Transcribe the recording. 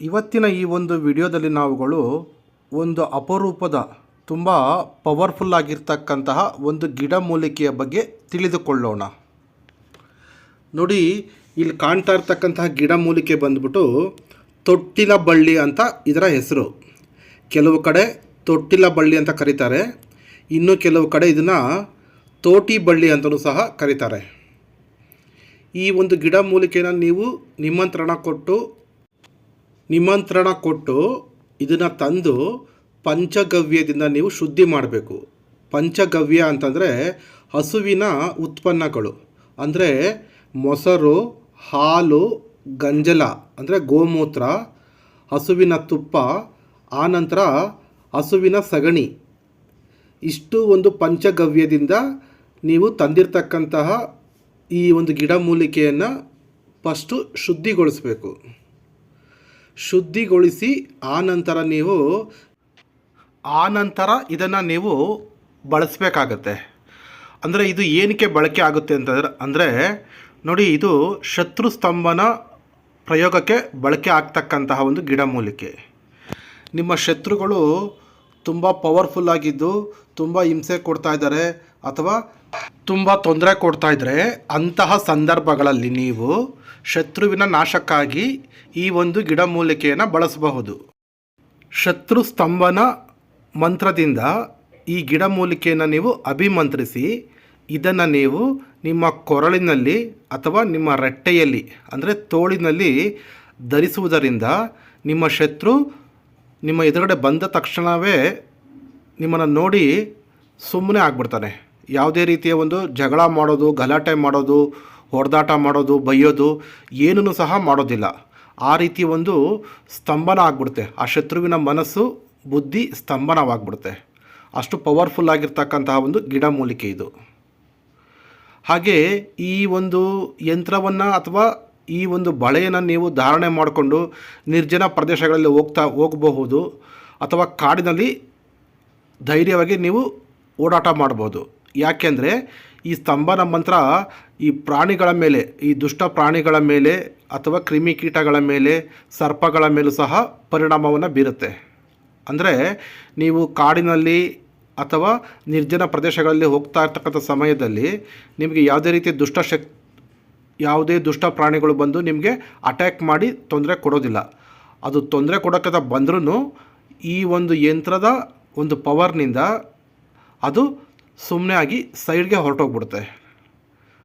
ಇವತ್ತಿನ ಈ ಒಂದು ವಿಡಿಯೋದಲ್ಲಿ ನಾವುಗಳು ಒಂದು ಅಪರೂಪದ ತುಂಬ ಪವರ್ಫುಲ್ ಆಗಿರ್ತಕ್ಕಂತಹ ಒಂದು ಗಿಡಮೂಲಿಕೆಯ ಬಗ್ಗೆ ತಿಳಿದುಕೊಳ್ಳೋಣ. ನೋಡಿ, ಇಲ್ಲಿ ಕಾಣ್ತಾ ಇರ್ತಕ್ಕಂತಹ ಗಿಡಮೂಲಿಕೆ ಬಂದ್ಬಿಟ್ಟು ತೊಟ್ಟಿಲ ಬಳ್ಳಿ ಅಂತ ಇದರ ಹೆಸರು. ಕೆಲವು ಕಡೆ ತೊಟ್ಟಿಲ ಬಳ್ಳಿ ಅಂತ ಕರೀತಾರೆ, ಇನ್ನು ಕೆಲವು ಕಡೆ ಇದನ್ನು ತೋಟಿ ಬಳ್ಳಿ ಅಂತಲೂ ಸಹ ಕರೀತಾರೆ. ಈ ಒಂದು ಗಿಡಮೂಲಿಕೆನ ನೀವು ನಿಮಂತ್ರಣ ಕೊಟ್ಟು ಇದನ್ನು ತಂದು ಪಂಚಗವ್ಯದಿಂದ ನೀವು ಶುದ್ಧಿ ಮಾಡಬೇಕು. ಪಂಚಗವ್ಯ ಅಂತಂದರೆ ಹಸುವಿನ ಉತ್ಪನ್ನಗಳು, ಅಂದರೆ ಮೊಸರು, ಹಾಲು, ಗಂಜಲ ಅಂದರೆ ಗೋಮೂತ್ರ, ಹಸುವಿನ ತುಪ್ಪ, ಆನಂತರ ಹಸುವಿನ ಸಗಣಿ, ಇಷ್ಟು ಒಂದು ಪಂಚಗವ್ಯದಿಂದ ನೀವು ತಂದಿರತಕ್ಕಂತಹ ಈ ಒಂದು ಗಿಡಮೂಲಿಕೆಯನ್ನು ಫಸ್ಟು ಶುದ್ಧಿಗೊಳಿಸಬೇಕು. ಶುದ್ಧಿಗೊಳಿಸಿ ಆನಂತರ ಇದನ್ನು ನೀವು ಬಳಸಬೇಕಾಗತ್ತೆ. ಅಂದರೆ ಇದು ಏನಕ್ಕೆ ಬಳಕೆ ಆಗುತ್ತೆ ಅಂದರೆ ನೋಡಿ, ಇದು ಶತ್ರು ಸ್ತಂಭನ ಪ್ರಯೋಗಕ್ಕೆ ಬಳಕೆ ಆಗ್ತಕ್ಕಂತಹ ಒಂದು ಗಿಡಮೂಲಿಕೆ. ನಿಮ್ಮ ಶತ್ರುಗಳು ತುಂಬ ಪವರ್ಫುಲ್ ಆಗಿದ್ದು ತುಂಬ ಹಿಂಸೆ ಕೊಡ್ತಾ ಇದ್ದಾರೆ ಅಥವಾ ತುಂಬ ತೊಂದರೆ ಕೊಡ್ತಾ ಇದ್ದರೆ ಅಂತಹ ಸಂದರ್ಭಗಳಲ್ಲಿ ನೀವು ಶತ್ರುವಿನ ನಾಶಕ್ಕಾಗಿ ಈ ಒಂದು ಗಿಡಮೂಲಿಕೆಯನ್ನು ಬಳಸಬಹುದು. ಶತ್ರು ಸ್ತಂಭನ ಮಂತ್ರದಿಂದ ಈ ಗಿಡಮೂಲಿಕೆಯನ್ನು ನೀವು ಅಭಿಮಂತ್ರಿಸಿ ಇದನ್ನು ನೀವು ನಿಮ್ಮ ಕೊರಳಿನಲ್ಲಿ ಅಥವಾ ನಿಮ್ಮ ರಟ್ಟೆಯಲ್ಲಿ ಅಂದರೆ ತೋಳಿನಲ್ಲಿ ಧರಿಸುವುದರಿಂದ ನಿಮ್ಮ ಶತ್ರು ನಿಮ್ಮ ಎದುರುಗಡೆ ಬಂದ ತಕ್ಷಣವೇ ನಿಮ್ಮನ್ನು ನೋಡಿ ಸುಮ್ಮನೆ ಆಗ್ಬಿಡ್ತಾನೆ. ಯಾವುದೇ ರೀತಿಯ ಒಂದು ಜಗಳ ಮಾಡೋದು, ಗಲಾಟೆ ಮಾಡೋದು, ಹೊಡೆದಾಟ ಮಾಡೋದು, ಬೈಯೋದು ಏನೂ ಸಹ ಮಾಡೋದಿಲ್ಲ. ಆ ರೀತಿ ಒಂದು ಸ್ತಂಭನ ಆಗಿಬಿಡುತ್ತೆ. ಆ ಶತ್ರುವಿನ ಮನಸ್ಸು, ಬುದ್ಧಿ ಸ್ತಂಭನವಾಗ್ಬಿಡುತ್ತೆ. ಅಷ್ಟು ಪವರ್ಫುಲ್ ಆಗಿರ್ತಕ್ಕಂತಹ ಒಂದು ಗಿಡಮೂಲಿಕೆ ಇದು. ಹಾಗೆ ಈ ಒಂದು ಯಂತ್ರವನ್ನು ಅಥವಾ ಈ ಒಂದು ಬಳೆಯನ್ನು ನೀವು ಧಾರಣೆ ಮಾಡಿಕೊಂಡು ನಿರ್ಜನ ಪ್ರದೇಶಗಳಲ್ಲಿ ಹೋಗಬಹುದು ಅಥವಾ ಕಾಡಿನಲ್ಲಿ ಧೈರ್ಯವಾಗಿ ನೀವು ಓಡಾಟ ಮಾಡ್ಬೋದು. ಯಾಕೆಂದರೆ ಈ ಸ್ತಂಭನ ಮಂತ್ರ ಈ ಪ್ರಾಣಿಗಳ ಮೇಲೆ, ಈ ದುಷ್ಟ ಪ್ರಾಣಿಗಳ ಮೇಲೆ ಅಥವಾ ಕ್ರಿಮಿಕೀಟಗಳ ಮೇಲೆ, ಸರ್ಪಗಳ ಮೇಲೂ ಸಹ ಪರಿಣಾಮವನ್ನು ಬೀರುತ್ತೆ. ಅಂದರೆ ನೀವು ಕಾಡಿನಲ್ಲಿ ಅಥವಾ ನಿರ್ಜನ ಪ್ರದೇಶಗಳಲ್ಲಿ ಹೋಗ್ತಾ ಇರ್ತಕ್ಕಂಥ ಸಮಯದಲ್ಲಿ ನಿಮಗೆ ಯಾವುದೇ ದುಷ್ಟ ಪ್ರಾಣಿಗಳು ಬಂದು ನಿಮಗೆ ಅಟ್ಯಾಕ್ ಮಾಡಿ ತೊಂದರೆ ಕೊಡೋದಿಲ್ಲ. ಅದು ತೊಂದರೆ ಕೊಡೋಕ್ಕೆ ಬಂದ್ರೂ ಈ ಒಂದು ಯಂತ್ರದ ಒಂದು ಪವರ್ನಿಂದ ಅದು ಸುಮ್ಮನೆ ಆಗಿ ಸೈಡ್ಗೆ ಹೊರಟೋಗ್ಬಿಡುತ್ತೆ.